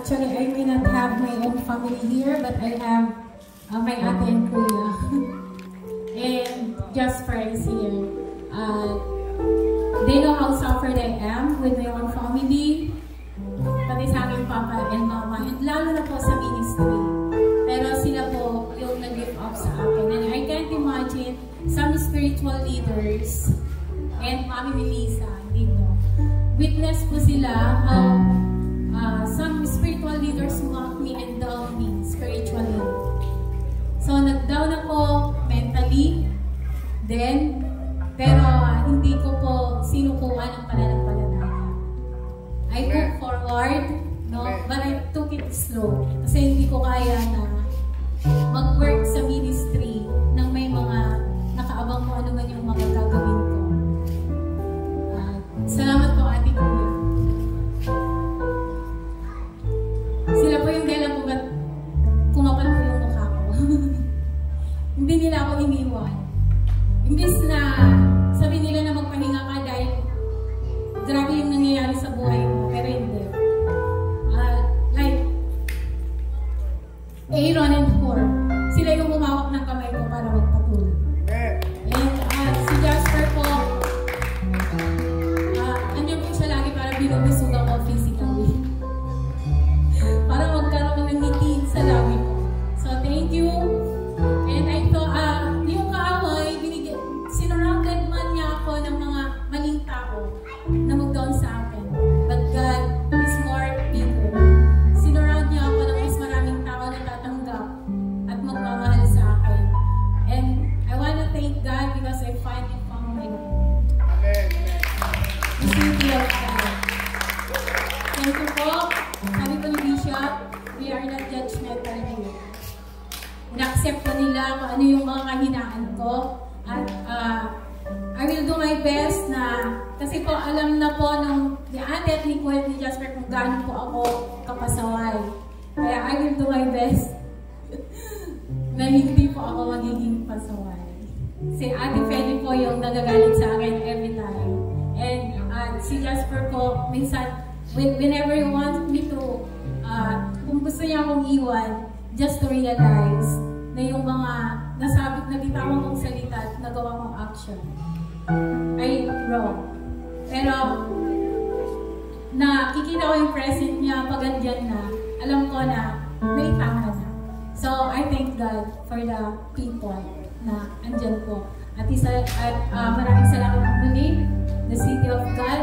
Actually, I may not have my own family here, but I have my ate and kuya. And Jasper is here. They know how suffered I am with my own family, pati sa aking papa and mama, and lalo na po sa ministry. Pero sila po yung nag-give up sa akin. And I can't imagine some spiritual leaders and Mami Melissa dito. Witness po sila how some spiritual leaders mock me and down me spiritually. So nag-down ako mentally, then, pero hindi ko po sinukuha ng pananampalataya. I moved forward, no? But I took it slow. Kasi hindi ko kaya na mag-work sa ministry nang may mga nakaabang mo ano man yung mga gagawin ko. Salamat po, Ate Kuya. Sila po yung dahilan kung ba't kumapal po yung mukha ko. Hindi nila ako iniwan. Imbis na sabi nila na magpahinga ka dahil grabe yung nangyayari sa buhay mo, pero hindi. Like Aaron and Hur, sila yung humawak ng kamay ko para magpatuloy. And si Jasper po, andyan po siya lagi para binubusog ako physically. Para magkaroon ng ngiti sa labi ko. So thank you. And I thought, yung kaaway, sinurrounded man niya ako ng mga maling tao na mag-down sa akin. But God is more bigger. Sinurround niya ako ng mas maraming tao na tatanggap at magmamahal sa akin. And I want to thank God because I finally found my home. The city of God. Thank you po. Sabi ko ni Bishop, we are not judgmental here. In-accept ko nila kung ano yung mga kahinaan ko. At I will do my best na, kasi po alam na po nung ni Ate at ni Kuya ni Jasper kung gaano po ako kapasaway. Kaya I will do my best na hindi po ako magiging pasaway. Si Ate Feli po yung nagagalit sa akin every time. And si Jasper po, minsan, whenever you want me to, kung gusto niya akong iwan, just to realize na yung mga nabitawan kong salita at nagawa kong action ay wrong. Pero nakikita ko yung present niya pag andyan na, alam ko na may tama na. So I thank God for the people na andyan po. At maraming salamat muli, the City of God.